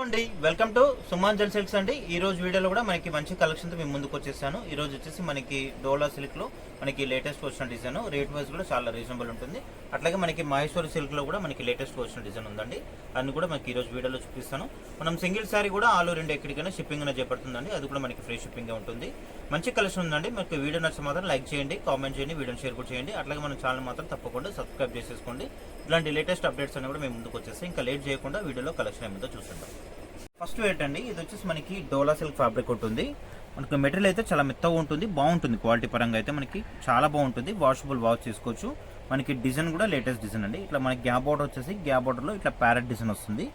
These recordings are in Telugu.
అండి వెల్కమ్ టు సుమాంజల్ సిల్క్స్ అండి. ఈ రోజు వీడియోలో కూడా మనకి మంచి కలెక్షన్ తో మేము ముందుకు వచ్చేసాను. ఈ రోజు వచ్చేసి మనకి డోలా సిల్క్ లో మనకి లేటెస్ట్ వచ్చిన డిజైన్, రేట్ వైజ్ కూడా చాలా రీజనబుల్ ఉంటుంది. అట్లాగే మనకి మహేశ్వరి సిల్క్ లో కూడా మనకి లేటెస్ట్ వచ్చిన డిజైన్ ఉందండి. అన్ని కూడా మనకి ఈ రోజు వీడియోలో చూపిస్తాను. మనం సింగిల్ సారీ కూడా ఆల్ ఓవర్ ఇండియా ఎక్కడికైనా షిప్పింగ్ అనేది చేపడుతుందండి. అది కూడా మనకి ఫ్రీ షిప్పింగ్ ఉంటుంది. మంచి కలెక్షన్ ఉందండి. మనకి వీడియో నచ్చితే మాత్రం లైక్ చేయండి, కామెంట్ చేయండి, వీడియోని షేర్ కూడా చేయండి. అట్లాగే మన ఛానల్ మాత్రం తప్పకుండా సబ్స్క్రైబ్ చేసేసుకోండి. ఇలాంటి లేటెస్ట్ అప్డేట్స్ అన్ని కూడా మేము ముందుకు వచ్చేసి ఇంకా లేట్ చేయకుండా వీడియోలో కలెక్షన్ ఏమిటో చూస్తుంటాం. ఫస్ట్ వెయిట్ అండి, ఇది వచ్చేసి మనకి డోలా సిల్క్ ఫ్యాబ్రిక్ ఉంటుంది. మనకి మెటీరియల్ అయితే చాలా మెత్తగా ఉంటుంది, బాగుంటుంది. క్వాలిటీ పరంగా అయితే మనకి చాలా బాగుంటుంది. వాషబుల్ వాష్ చేసుకోవచ్చు. మనకి డిజైన్ కూడా లేటెస్ట్ డిజైన్ అండి. ఇట్లా మనకి గ్యాప్ బార్డర్ వచ్చేసి గ్యాప్ బార్డర్లో ఇట్లా ప్యారెట్ డిజైన్ వస్తుంది.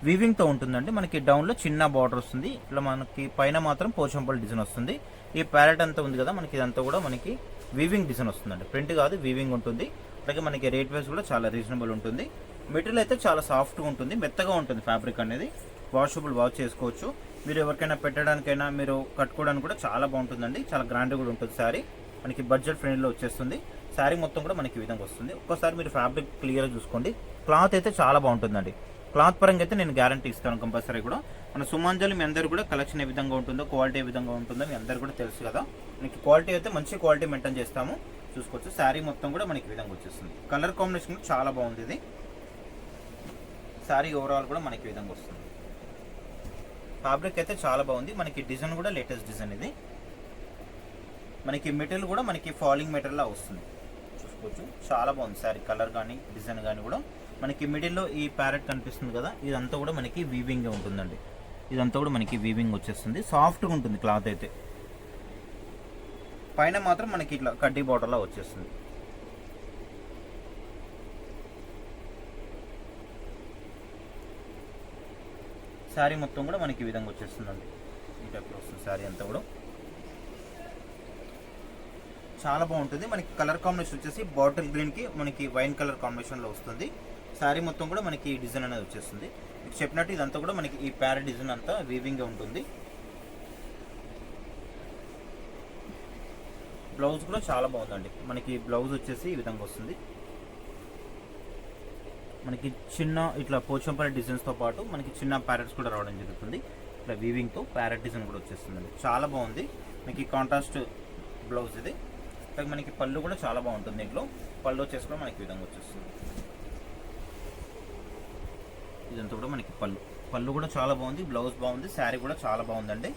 వీవింగ్ తో ఉంటుందండి. మనకి డౌన్ లో చిన్న బార్డర్ వస్తుంది. ఇట్లా మనకి పైన మాత్రం పోచంపల్లి డిజైన్ వస్తుంది. ఈ ప్యారెట్ అంతా ఉంది కదా, మనకి ఇదంతా కూడా మనకి వీవింగ్ డిజైన్ వస్తుందండి. ప్రింట్ కాదు, వీవింగ్ ఉంటుంది. అలాగే మనకి రేట్ వైజ్ కూడా చాలా రీజనబుల్ ఉంటుంది. మెటీరియల్ అయితే చాలా సాఫ్ట్గా ఉంటుంది, మెత్తగా ఉంటుంది. ఫ్యాబ్రిక్ అనేది వాషబుల్ వాష్ చేసుకోవచ్చు. మీరు ఎవరికైనా పెట్టడానికైనా మీరు కట్టుకోవడానికి కూడా చాలా బాగుంటుందండి. చాలా గ్రాండ్ కూడా ఉంటుంది. శారీ మనకి బడ్జెట్ ఫ్రెండ్లో వచ్చేస్తుంది. శారీ మొత్తం కూడా మనకి ఈ విధంగా వస్తుంది. ఒక్కసారి మీరు ఫ్యాబ్రిక్ క్లియర్గా చూసుకోండి. క్లాత్ అయితే చాలా బాగుంటుందండి. క్లాత్ పరంగా అయితే నేను గ్యారంటీ ఇస్తాను కంపల్సరీ కూడా. మన సుమాంజలి మీ అందరూ కూడా కలెక్షన్ ఏ విధంగా ఉంటుందో, క్వాలిటీ ఏ విధంగా ఉంటుందో మీ అందరూ కూడా తెలుసు కదా. మనకి క్వాలిటీ అయితే మంచి క్వాలిటీ మెయింటైన్ చేస్తాము. చూసుకోవచ్చు. శారీ మొత్తం కూడా మనకి ఈ విధంగా వచ్చేస్తుంది. కలర్ కాంబినేషన్ చాలా బాగుంది. ఇది శారీ ఓవరాల్ కూడా మనకి ఈ విధంగా వస్తుంది. ఫ్యాబ్రిక్ అయితే చాలా బాగుంది. మనకి డిజైన్ కూడా లేటెస్ట్ డిజైన్. ఇది మనకి మెటీరియల్ కూడా మనకి ఫాలింగ్ మెటీరియల్ లా వస్తుంది. చూసుకోవచ్చు. చాలా బాగుంది శారీ కలర్ కానీ డిజైన్ కానీ కూడా. మనకి మిడిల్లో ఈ ప్యారెట్ కనిపిస్తుంది కదా, ఇదంతా కూడా మనకి వీవింగ్ ఉంటుందండి. ఇదంతా కూడా మనకి వీవింగ్ వచ్చేస్తుంది. సాఫ్ట్గా ఉంటుంది క్లాత్ అయితే. పైన మాత్రం మనకి ఇట్లా కడ్డీ బార్డర్లా వచ్చేస్తుంది. శారీ మొత్తం కూడా మనకి ఈ విధంగా వచ్చేస్తుందండి. ఈ టైప్లో వస్తుంది శారీ అంతా కూడా. చాలా బాగుంటుంది. మనకి కలర్ కాంబినేషన్ వచ్చేసి బాటిల్ గ్రీన్కి మనకి వైన్ కలర్ కాంబినేషన్లో వస్తుంది. శారీ మొత్తం కూడా మనకి ఈ డిజైన్ అనేది వచ్చేస్తుంది. మీకు చెప్పినట్టు ఇదంతా కూడా మనకి ఈ ప్యారెట్ డిజైన్ అంతా వీవింగ్గా ఉంటుంది. బ్లౌజ్ కూడా చాలా బాగుందండి. మనకి బ్లౌజ్ వచ్చేసి ఈ విధంగా వస్తుంది. మనకి చిన్న ఇట్లా పోచంపల్లి డిజైన్స్తో పాటు మనకి చిన్న ప్యారెట్స్ కూడా రావడం జరుగుతుంది. ఇట్లా వీవింగ్తో ప్యారెట్ డిజైన్ కూడా వచ్చేస్తుందండి. చాలా బాగుంది. మనకి కాంట్రాస్ట్ బ్లౌజ్ ఇది. మనకి పళ్ళు కూడా చాలా బాగుంటుంది. దీంట్లో పళ్ళు వచ్చేసి కూడా మనకి విధంగా వచ్చేస్తుంది. ఇదంతా కూడా మనకి పళ్ళు కూడా చాలా బాగుంది. బ్లౌజ్ బాగుంది. శారీ కూడా చాలా బాగుందండి.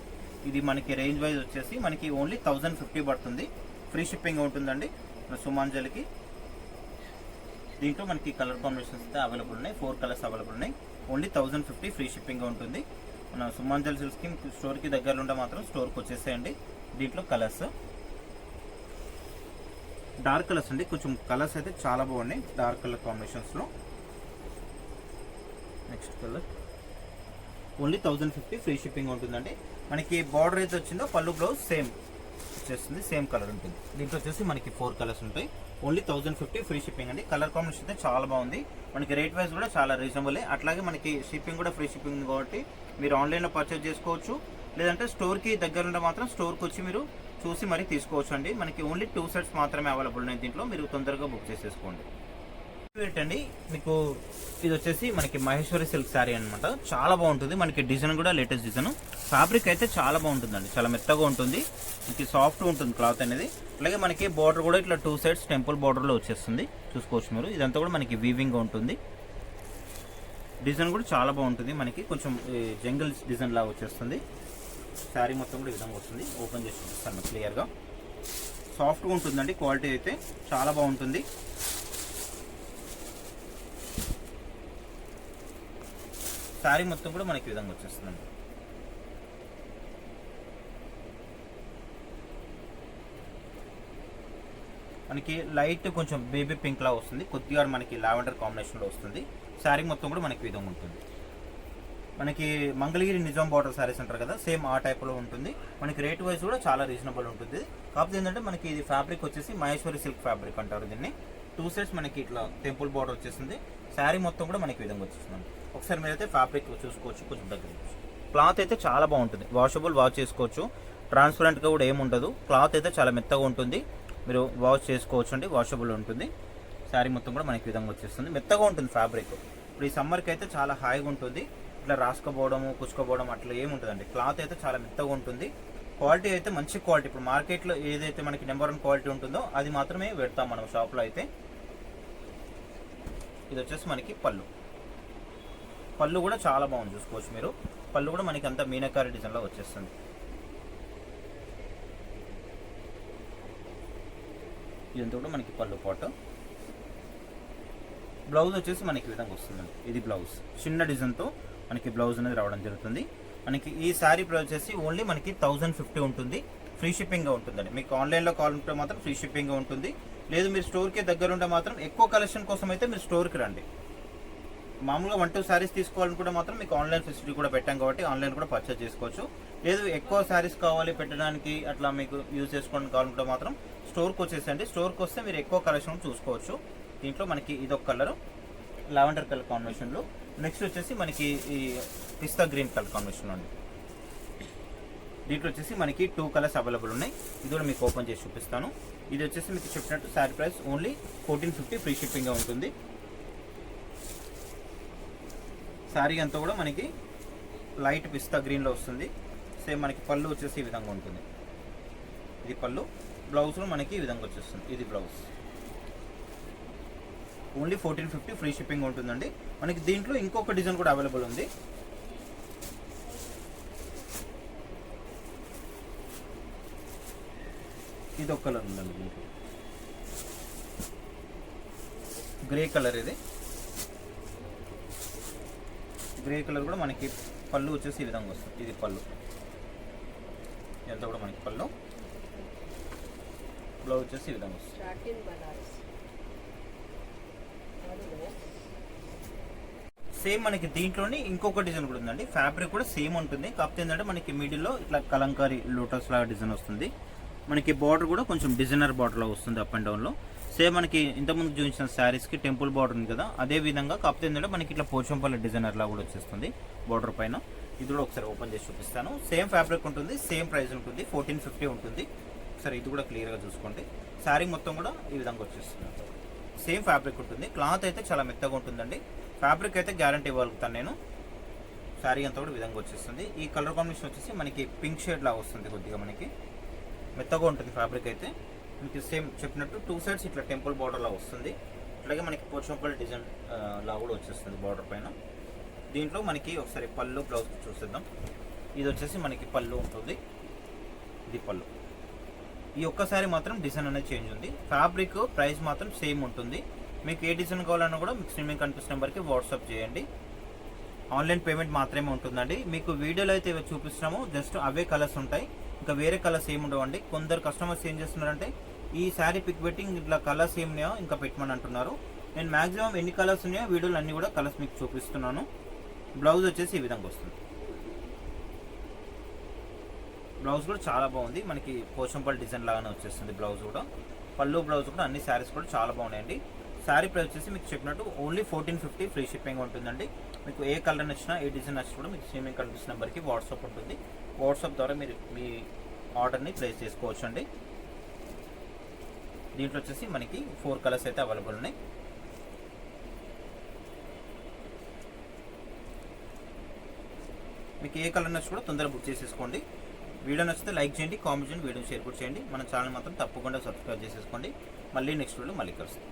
ఇది మనకి రేంజ్ వైజ్ వచ్చేసి మనకి ఓన్లీ 1050 పడుతుంది. ఫ్రీ షిప్పింగ్ ఉంటుందండి మన సుమాంజలికి. దీంట్లో మనకి కలర్ కాంబినేషన్స్ అయితే అవైలబుల్ ఉన్నాయి. 4 కలర్స్ అవైలబుల్ ఉన్నాయి. ఓన్లీ 1050 ఫ్రీ షిప్పింగ్ ఉంటుంది. మన సుమాంజల్ సిల్క్స్కి స్టోర్కి దగ్గరలో ఉంటే మాత్రం స్టోర్కి వచ్చేసేయండి. దీంట్లో కలర్స్ డార్క్ కలర్స్ అండి. కొంచెం కలర్స్ అయితే చాలా బాగున్నాయి డార్క్ కలర్ కాంబినేషన్స్లో. Next colour only 1050 free shipping ఉంటుందండి. మనకి బార్డర్ అయితే వచ్చిందో పళ్ళు బ్లౌజ్ సేమ్ వచ్చేస్తుంది. సేమ్ కలర్ ఉంటుంది. దీంట్లో వచ్చేసి మనకి 4 కలర్స్ ఉంటాయి. ఓన్లీ 1050 ఫ్రీ షిప్పింగ్ అండి. కలర్ కాంబినేషన్ అయితే చాలా బాగుంది. మనకి రేట్ వైజ్ కూడా చాలా రీజనబుల్. అట్లాగే మనకి షిప్పింగ్ కూడా ఫ్రీ షిప్పింగ్ ఉంది కాబట్టి మీరు ఆన్లైన్లో పర్చేజ్ చేసుకోవచ్చు. లేదంటే స్టోర్కి దగ్గర ఉంటే మాత్రం స్టోర్కి వచ్చి మీరు చూసి మరీ తీసుకోవచ్చు అండి. మనకి ఓన్లీ 2 సెట్స్ మాత్రమే అవైలబుల్ ఉన్నాయి. దీంట్లో మీరు తొందరగా బుక్ చేసేసుకోండి. అండి మీకు ఇది వచ్చేసి మనకి మహేశ్వరి సిల్క్ శారీ అనమాట. చాలా బాగుంటుంది. మనకి డిజైన్ కూడా లేటెస్ట్ డిజైన్. ఫ్యాబ్రిక్ అయితే చాలా బాగుంటుందండి. చాలా మెత్తగా ఉంటుంది. మనకి సాఫ్ట్ ఉంటుంది క్లాత్ అనేది. అలాగే మనకి బార్డర్ కూడా ఇట్లా 2 సైడ్స్ టెంపుల్ బార్డర్లో వచ్చేస్తుంది. చూసుకోవచ్చు మీరు. ఇదంతా కూడా మనకి వీవింగ్ ఉంటుంది. డిజైన్ కూడా చాలా బాగుంటుంది. మనకి కొంచెం జంగిల్ డిజైన్ లాగా వచ్చేస్తుంది. శారీ మొత్తం కూడా ఈ విధంగా వస్తుంది. ఓపెన్ చేసి చూపిస్తాను క్లియర్గా. సాఫ్ట్గా ఉంటుందండి. క్వాలిటీ అయితే చాలా బాగుంటుంది. శారీ మొత్తం కూడా మనకి ఈ విధంగా వచ్చేస్తుందండి. మనకి లైట్ కొంచెం బేబీ పింక్ లా వస్తుంది. కొద్దిగా మనకి లావెండర్ కాంబినేషన్లో వస్తుంది. శారీ మొత్తం కూడా మనకి ఈ విధంగా ఉంటుంది. మనకి మంగళగిరి నిజాం బార్డర్ శారీస్ అంటారు కదా, సేమ్ ఆ టైప్లో ఉంటుంది. మనకి రేట్ వైజ్ కూడా చాలా రీజనబుల్ ఉంటుంది. కాకపోతే ఏంటంటే మనకి ఇది ఫ్యాబ్రిక్ వచ్చేసి మహేశ్వరి సిల్క్ ఫ్యాబ్రిక్ అంటారు దీన్ని. 2 సెట్స్ మనకి ఇట్లా టెంపుల్ బార్డర్ వచ్చేసింది. శారీ మొత్తం కూడా మనకి విధంగా వచ్చేస్తుంది. ఒకసారి మీరైతే ఫ్యాబ్రిక్ చూసుకోవచ్చు. కొంచెం దగ్గర క్లాత్ అయితే చాలా బాగుంటుంది. వాషబుల్ వాష్ చేసుకోవచ్చు. ట్రాన్స్పరెంట్గా కూడా ఏముండదు. క్లాత్ అయితే చాలా మెత్తగా ఉంటుంది. మీరు వాష్ చేసుకోవచ్చు అండి. వాషబుల్ ఉంటుంది. శారీ మొత్తం కూడా మనకి విధంగా వచ్చేస్తుంది. మెత్తగా ఉంటుంది ఫ్యాబ్రిక్. ఇప్పుడు ఈ సమ్మర్కి అయితే చాలా హాయిగా ఉంటుంది. ఇట్లా రాసుకపోవడము కుచ్చుకోపోవడం అట్లా ఏముంటుందండి. క్లాత్ అయితే చాలా మెత్తగా ఉంటుంది. క్వాలిటీ అయితే మంచి క్వాలిటీ. ఇప్పుడు మార్కెట్లో ఏదైతే మనకి నెంబర్ 1 క్వాలిటీ ఉంటుందో అది మాత్రమే పెడతాం మనం షాప్లో అయితే. ఇది వచ్చేసి మనకి పళ్ళు కూడా చాలా బాగుంది, చూసుకోవచ్చు మీరు. పళ్ళు కూడా మనకి అంతా మీనాకారి డిజైన్లో వచ్చేస్తుంది. ఇదంతా కూడా మనకి పళ్ళు పాటు. బ్లౌజ్ వచ్చేసి మనకి ఈ విధంగా వస్తుందండి. ఇది బ్లౌజ్ చిన్న డిజైన్తో మనకి బ్లౌజ్ అనేది రావడం జరుగుతుంది. మనకి ఈ శారీ ప్రైస్ వచ్చేసి ఓన్లీ మనకి 1050 ఉంటుంది. ఫ్రీ షిప్పింగ్గా ఉంటుందండి. మీకు ఆన్లైన్లో కావాలంటే మాత్రం ఫ్రీ షిప్పింగ్గా ఉంటుంది. లేదు మీరు స్టోర్కి దగ్గర ఉంటే మాత్రం ఎక్కువ కలెక్షన్ కోసం అయితే మీరు స్టోర్కి రండి. మామూలుగా 1-2 శారీస్ తీసుకోవాలనుకుంటే మాత్రం మీకు ఆన్లైన్ ఫెసిలిటీ కూడా పెట్టాం కాబట్టి ఆన్లైన్ కూడా పర్చేస్ చేసుకోవచ్చు. లేదు ఎక్కువ శారీస్ కావాలి పెట్టడానికి అట్లా మీకు యూజ్ చేసుకోవడానికి కావాలంటే మాత్రం స్టోర్కి వచ్చేసండి. స్టోర్కి వస్తే మీరు ఎక్కువ కలెక్షన్ చూసుకోవచ్చు. దీంట్లో మనకి ఇదొక కలర్, లావెండర్ కలర్ కాంబినేషన్లో. నెక్స్ట్ వచ్చేసి మనకి ఈ పిస్తా గ్రీన్ కలర్ కాంబినేషన్ అండి. దీంట్లో వచ్చేసి మనకి 2 కలర్స్ అవైలబుల్ ఉన్నాయి. ఇది కూడా మీకు ఓపెన్ చేసి చూపిస్తాను. ఇది వచ్చేసి మీకు చెప్పినట్టు శారీ ప్రైస్ ఓన్లీ 1450 ఫ్రీ షిప్పింగ్గా ఉంటుంది. శారీ అంతా కూడా మనకి లైట్ పిస్తా గ్రీన్లో వస్తుంది. సేమ్ మనకి పళ్ళు వచ్చేసి ఈ విధంగా ఉంటుంది. ఇది పళ్ళు. బ్లౌజ్లో మనకి ఈ విధంగా వచ్చేస్తుంది. ఇది బ్లౌజ్. ఓన్లీ 1450 ఫ్రీ షిప్పింగ్ ఉంటుందండి. మనకి దీంట్లో ఇంకొక డిజైన్ కూడా అవైలబుల్ ఉంది. ఇది ఒక కలర్ ఉందండి. దీంట్లో గ్రే కలర్. ఇది గ్రే కలర్ కూడా మనకి పళ్ళు వచ్చేసి ఈ విధంగా వస్తుంది. ఇది పళ్ళు. ఇదంతా కూడా మనకి పళ్ళు. బ్లౌజ్ వచ్చేసి ఈ విధంగా వస్తుంది. సేమ్ మనకి దీంట్లోనే ఇంకొక డిజైన్ కూడా ఉందండి. ఫ్యాబ్రిక్ కూడా సేమ్ ఉంటుంది. కాకపోతే ఏంటంటే మనకి మిడిల్లో ఇట్లా కలంకారీ లోటస్ లాగా డిజైన్ వస్తుంది. మనకి బార్డర్ కూడా కొంచెం డిజైనర్ బార్డర్లో వస్తుంది అప్ అండ్ డౌన్లో. సేమ్ మనకి ఇంతకుముందు చూపించిన శారీస్కి టెంపుల్ బార్డర్ ఉంది కదా, అదే విధంగా. కాకపోతే ఏంటంటే మనకి ఇట్లా పోచంపల్లి డిజైనర్ లాగా కూడా వచ్చేస్తుంది బార్డర్ పైన. ఇది కూడా ఒకసారి ఓపెన్ చేసి చూపిస్తాను. సేమ్ ఫ్యాబ్రిక్ ఉంటుంది, సేమ్ ప్రైస్ ఉంటుంది. 1450 ఉంటుంది. ఒకసారి ఇది కూడా క్లియర్గా చూసుకోండి. శారీ మొత్తం కూడా ఈ విధంగా వచ్చేస్తుంది. సేమ్ ఫ్యాబ్రిక్ ఉంటుంది. క్లాత్ అయితే చాలా మెత్తగా ఉంటుందండి. ఫ్యాబ్రిక్ అయితే గ్యారంటీ ఇవ్వగలుగుతాను నేను. శారీ అంతా కూడా విధంగా వచ్చేస్తుంది. ఈ కలర్ కాంబినేషన్ వచ్చేసి మనకి పింక్ షేడ్ లాగా వస్తుంది. కొద్దిగా మనకి మెత్తగా ఉంటుంది ఫ్యాబ్రిక్ అయితే. మీకు సేమ్ చెప్పినట్టు 2 సైడ్స్ ఇట్లా టెంపుల్ బార్డర్ లా వస్తుంది. అట్లాగే మనకి పోచంపల్లి డిజైన్ లా కూడా వచ్చేస్తుంది బార్డర్ పైన. దీంట్లో మనకి ఒకసారి పళ్ళు బ్లౌజ్ చూసేద్దాం. ఇది వచ్చేసి మనకి పళ్ళు ఉంటుంది. ఇది పళ్ళు. ఈ ఒక్కసారి మాత్రం డిజైన్ అనేది చేంజ్ ఉంది. ఫ్యాబ్రిక్ ప్రైస్ మాత్రం సేమ్ ఉంటుంది. మీకు ఏ డిజైన్ కావాలన్నా కూడా మీకు స్క్రీన్ మీద కనిపిస్తున్న నెంబర్కి వాట్సాప్ చేయండి. ఆన్లైన్ పేమెంట్ మాత్రమే ఉంటుందండి. మీకు వీడియోలో అయితే చూపిస్తున్నామో జస్ట్ అవే కలర్స్ ఉంటాయి, ఇంకా వేరే కలర్స్ ఏమి ఉండవండి. కొందరు కస్టమర్స్ ఏం చేస్తున్నారంటే ఈ శారీ పిక్ పెట్టి ఇట్లా కలర్స్ ఏమున్నాయో ఇంకా పెట్టమని అంటున్నారు. నేను మాక్సిమం ఎన్ని కలర్స్ ఉన్నాయో వీడియోలు అన్ని కూడా కలర్స్ మీకు చూపిస్తున్నాను. బ్లౌజ్ వచ్చేసి ఈ విధంగా వస్తుంది. బ్లౌజ్ కూడా చాలా బాగుంది. మనకి పోచంపల్లి డిజైన్ లాగానే వచ్చేస్తుంది బ్లౌజ్ కూడా. పళ్ళు బ్లౌజ్ కూడా అన్ని శారీస్ కూడా చాలా బాగున్నాయండి. శారీ ప్రైస్ వచ్చేసి మీకు చెప్పినట్టు ఓన్లీ 1450 ఫ్రీ షిప్పింగ్ ఉంటుందండి. మీకు ఏ కలర్ నచ్చినా ఏ డిజైన్ నచ్చినా కూడా మీకు స్క్రీన్ మీద కనిపిస్తున్న నెంబర్కి వాట్సాప్ ఉంటుంది. వాట్సాప్ ద్వారా మీరు మీ ఆర్డర్ని ప్లేస్ చేసుకోవచ్చు అండి. దీంట్లో వచ్చేసి మనకి 4 కలర్స్ అయితే అవైలబుల్ ఉన్నాయి. మీకు ఏ కలర్ నచ్చి కూడా తొందరగా బుక్ చేసేసుకోండి. వీడియో నచ్చితే లైక్ చేయండి, కామెంట్ చేయండి, వీడియో షేర్ కూడా చేయండి. మన ఛానల్ మాత్రం తప్పకుండా సబ్స్క్రైబ్ చేసేసుకోండి. మళ్ళీ నెక్స్ట్ వీడియో మళ్ళీ కలుస్తాం.